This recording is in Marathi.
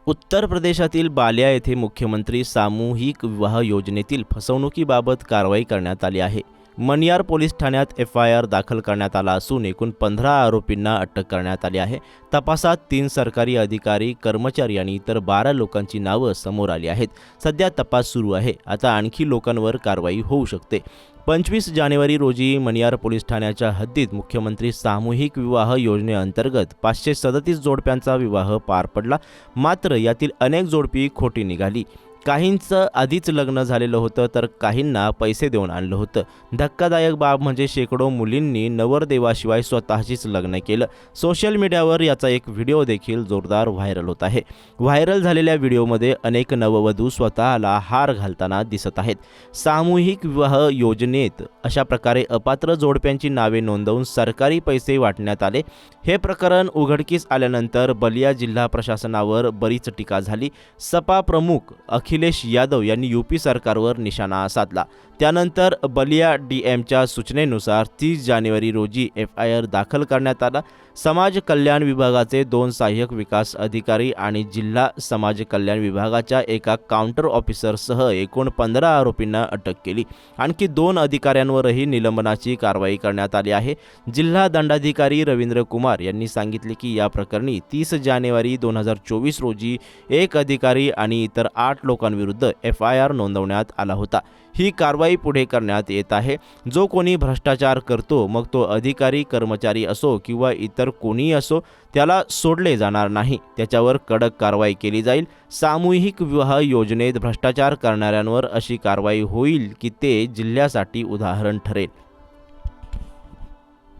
उत्तर प्रदेशातील बालिया येथे मुख्यमंत्री सामूहिक विवाह योजनेतील फसवणुकीबाबत कारवाई करण्यात आली आहे. मनियार पोलीस ठाण्यात FIR दाखल करण्यात आला असून एकूण 15 आरोपींना अटक करण्यात आली आहे. तपासात 3 सरकारी अधिकारी, कर्मचारी आणि इतर 12 लोकांची नावं समोर आली आहेत. सध्या तपास सुरू आहे. आता आणखी लोकांवर कारवाई होऊ शकते. 25 जानेवारी रोजी मनियार पोलीस ठाण्याच्या हद्दीत मुख्यमंत्री सामूहिक विवाह योजनेअंतर्गत 537 जोडप्यांचा विवाह पार पडला. मात्र यातील अनेक जोडपी खोटी निघाली. काहींचं आधीच लग्न झालेलं होतं तर काहींना पैसे देऊन आणलं होतं. धक्कादायक बाब म्हणजे शेकडो मुलींनी नवरदेवाशिवाय स्वतःचीच लग्न केलं. सोशल मीडियावर याचा एक व्हिडिओ देखील जोरदार व्हायरल होत आहे. व्हायरल झालेल्या व्हिडिओमध्ये अनेक नववधू स्वतःला हार घालताना दिसत आहेत. सामूहिक विवाह योजनेत अशा प्रकारे अपात्र जोडप्यांची नावे नोंदवून सरकारी पैसे वाटण्यात आले. हे प्रकरण उघडकीस आल्यानंतर बलिया जिल्हा प्रशासनावर बरीच टीका झाली. सपा प्रमुख अखिलेश यादव यांनी UP सरकारवर निशाणा साधला. त्यानंतर बलिया DMच्या सूचनेनुसार 30 जानेवारी रोजी FIR दाखल करण्यात आला. समाज कल्याण विभागाचे 2 सहाय्यक विकास अधिकारी आणि जिल्हा समाज कल्याण विभागाच्या एका काउंटर ऑफिसरसह एकूण 15 आरोपींना अटक केली. आणखी 2 अधिकाऱ्यांवरही निलंबनाची कारवाई करण्यात आली आहे. जिल्हा दंडाधिकारी रवींद्र कुमार यांनी सांगितले की या प्रकरणी 30 जानेवारी 2024 रोजी 1 अधिकारी आणि इतर 8 लोकांविरुद्ध FIR नोंदवण्यात आला होता. ही कारवाई पुढे करण्यात येत आहे. जो कोणी भ्रष्टाचार करतो, मग तो अधिकारी, कर्मचारी असो किंवा इतर कोणीही असो, त्याला सोडले जाणार नाही. त्याच्यावर कडक कारवाई केली जाईल. सामूहिक विवाह योजनेत भ्रष्टाचार करणाऱ्यांवर अशी कारवाई होईल की ते जिल्ह्यासाठी उदाहरण ठरेल.